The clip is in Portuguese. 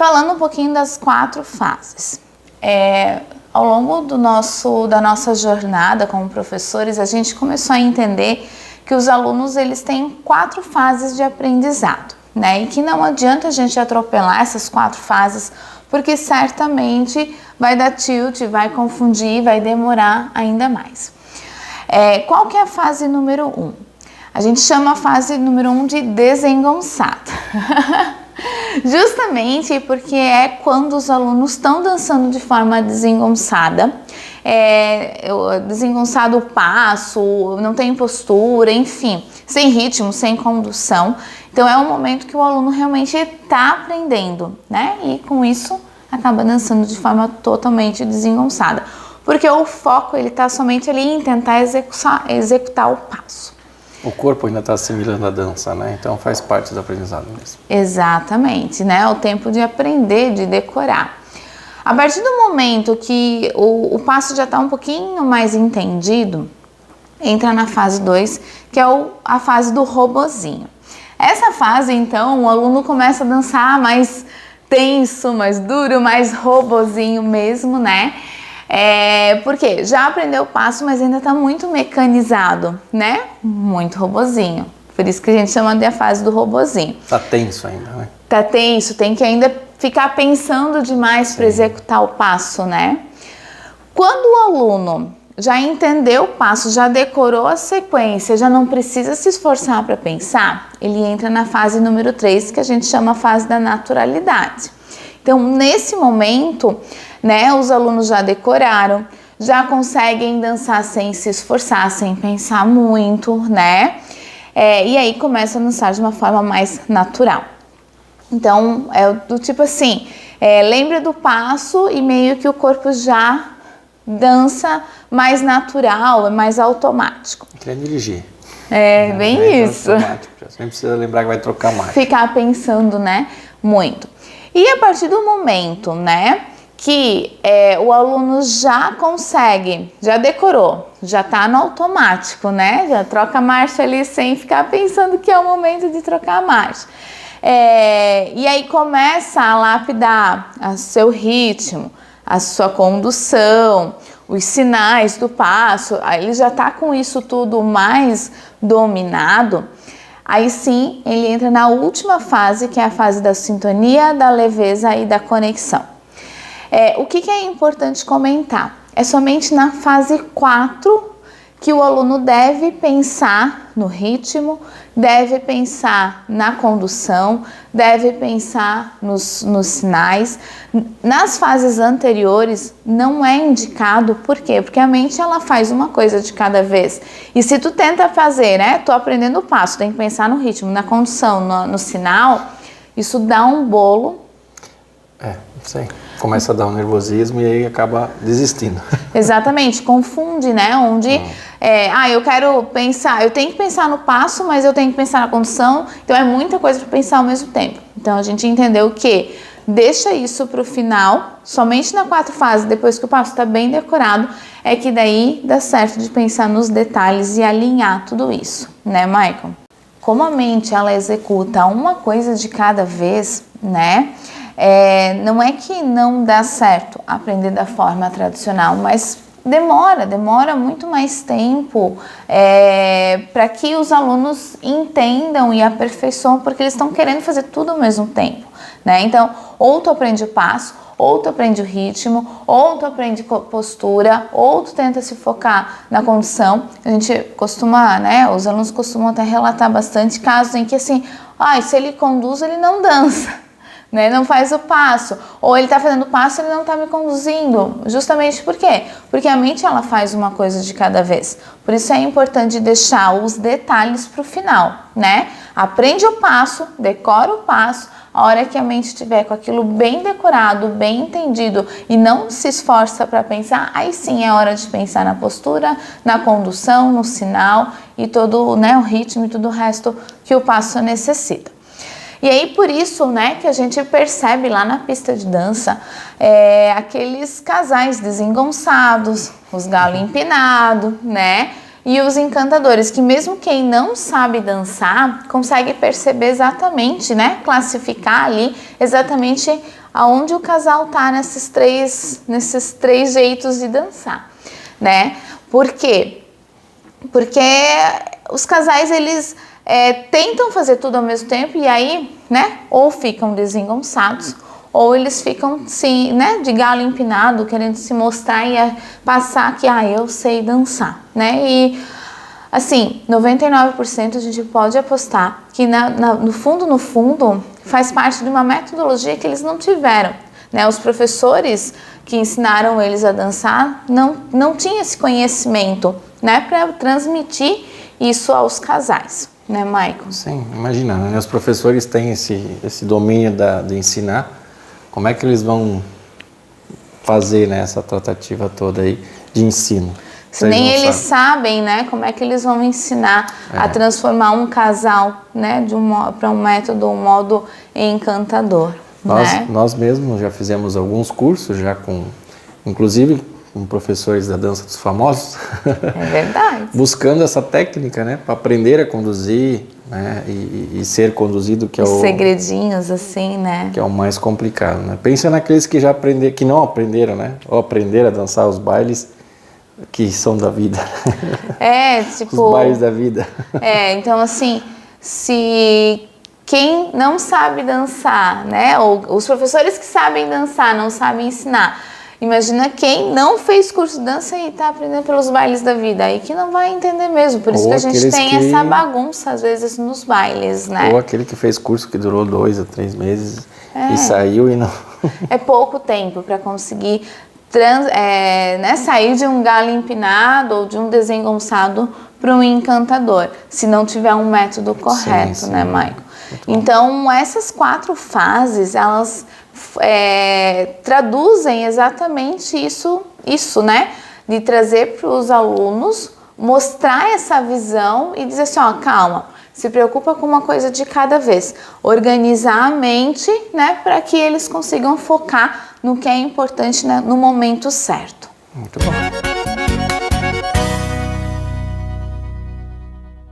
Falando um pouquinho das 4 fases. Ao longo da nossa jornada como professores, a gente começou a entender que os alunos eles têm 4 fases de aprendizado, né? E que não adianta a gente atropelar essas 4 fases, porque certamente vai dar tilt, vai confundir, vai demorar ainda mais. Qual que é a fase número 1? A gente chama a fase número 1 de desengonçado. Justamente porque é quando os alunos estão dançando de forma desengonçada, desengonçado o passo, não tem postura, enfim, sem ritmo, sem condução. Então é um momento que o aluno realmente está aprendendo, né? E com isso acaba dançando de forma totalmente desengonçada, porque o foco ele está somente ali em tentar executar o passo. O corpo ainda está assimilando a dança, né? Então faz parte do aprendizado mesmo. Exatamente, né? O tempo de aprender, de decorar. A partir do momento que o passo já está um pouquinho mais entendido, entra na fase 2, que é a fase do robozinho. Essa fase, então, o aluno começa a dançar mais tenso, mais duro, mais robozinho mesmo, né? Porque já aprendeu o passo, mas ainda está muito mecanizado, né? Muito robozinho. Por isso que a gente chama de a fase do robozinho. Tá tenso ainda, né? Tá tenso, tem que ainda ficar pensando demais para executar o passo, né? Quando o aluno já entendeu o passo, já decorou a sequência, já não precisa se esforçar para pensar, ele entra na fase número 3, que a gente chama a fase da naturalidade. Então, nesse momento, né, os alunos já decoraram, já conseguem dançar sem se esforçar, sem pensar muito, né? E aí começam a dançar de uma forma mais natural. Então, é do tipo assim, lembra do passo e meio que o corpo já dança mais natural, mais automático. Quer dirigir. Bem isso. Você nem precisa lembrar que vai trocar marcha. Ficar pensando, né, muito. E a partir do momento, né, que o aluno já consegue, já decorou, já está no automático, né, já troca a marcha ali sem ficar pensando que é o momento de trocar a marcha. E aí começa a lapidar o seu ritmo, a sua condução, os sinais do passo, aí ele já está com isso tudo mais dominado. Aí sim, ele entra na última fase, que é a fase da sintonia, da leveza e da conexão. O que é importante comentar? É somente na fase 4 que o aluno deve pensar no ritmo, deve pensar na condução, deve pensar nos sinais. Nas fases anteriores não é indicado, por quê? Porque a mente ela faz uma coisa de cada vez. E se tu tenta fazer, né? Tô aprendendo o passo, tem que pensar no ritmo, na condução, no sinal, isso dá um bolo. Sei. Começa a dar um nervosismo e aí acaba desistindo. Exatamente, confunde, né? Onde eu quero pensar, eu tenho que pensar no passo, mas eu tenho que pensar na condução, então é muita coisa para pensar ao mesmo tempo. Então a gente entendeu que deixa isso para o final, somente na 4 fases, depois que o passo está bem decorado, é que daí dá certo de pensar nos detalhes e alinhar tudo isso, né, Michael? Como a mente ela executa uma coisa de cada vez, né? Não é que não dá certo aprender da forma tradicional, mas demora muito mais tempo para que os alunos entendam e aperfeiçoam, porque eles estão querendo fazer tudo ao mesmo tempo, né? Então, ou tu aprende o passo, ou tu aprende o ritmo, ou tu aprende postura, ou tu tenta se focar na condução. A gente costuma, né, os alunos costumam até relatar bastante casos em que assim, se ele conduz, ele não dança. Né, não faz o passo, ou ele está fazendo o passo e ele não está me conduzindo, justamente por quê? Porque a mente ela faz uma coisa de cada vez, por isso é importante deixar os detalhes para o final, né? Aprende o passo, decora o passo, a hora que a mente estiver com aquilo bem decorado, bem entendido e não se esforça para pensar, aí sim é hora de pensar na postura, na condução, no sinal e todo, né, o ritmo e tudo o resto que o passo necessita. E aí, por isso, né, que a gente percebe lá na pista de dança aqueles casais desengonçados, os galos empinados, né? e os encantadores, que mesmo quem não sabe dançar, consegue perceber exatamente, né, classificar ali exatamente aonde o casal tá nesses três jeitos de dançar, né? Por quê? Porque os casais, eles tentam fazer tudo ao mesmo tempo e aí, né, ou ficam desengonçados, ou eles ficam, sim, né, de galo empinado, querendo se mostrar e passar que, eu sei dançar, né? E, assim, 99% a gente pode apostar que no fundo, faz parte de uma metodologia que eles não tiveram, né? Os professores que ensinaram eles a dançar não tinham esse conhecimento, né, para transmitir isso aos casais, né, Maicon? Sim, imagina, né? Os professores têm esse domínio de ensinar. Como é que eles vão fazer, né, essa tratativa toda aí de ensino? Se nem eles sabem, né, como é que eles vão ensinar a transformar um casal, né, para um método, um modo encantador. Nós mesmos já fizemos alguns cursos, inclusive com professores da dança dos famosos. É verdade. Buscando essa técnica, né, para aprender a conduzir, né, e ser conduzido, que é os segredinhos, assim, né? Que é o mais complicado, né? Pensa naqueles que que não aprenderam, né? Ou aprenderam a dançar os bailes que são da vida. Tipo... Os bailes da vida. Então, assim, se quem não sabe dançar, né? Ou os professores que sabem dançar não sabem ensinar. Imagina quem não fez curso de dança e está aprendendo pelos bailes da vida, aí que não vai entender mesmo. Por isso que a gente tem essa bagunça, às vezes, nos bailes, né? Ou aquele que fez curso que durou 2 a 3 meses e saiu e não... É pouco tempo para conseguir né, sair de um galo empinado ou de um desengonçado para um encantador, se não tiver um método correto, sim, né, Maicon? Então, essas 4 fases, elas... traduzem exatamente isso, né? De trazer para os alunos, mostrar essa visão e dizer assim, calma, se preocupa com uma coisa de cada vez. Organizar a mente, né? Para que eles consigam focar no que é importante, né, no momento certo. Muito bom.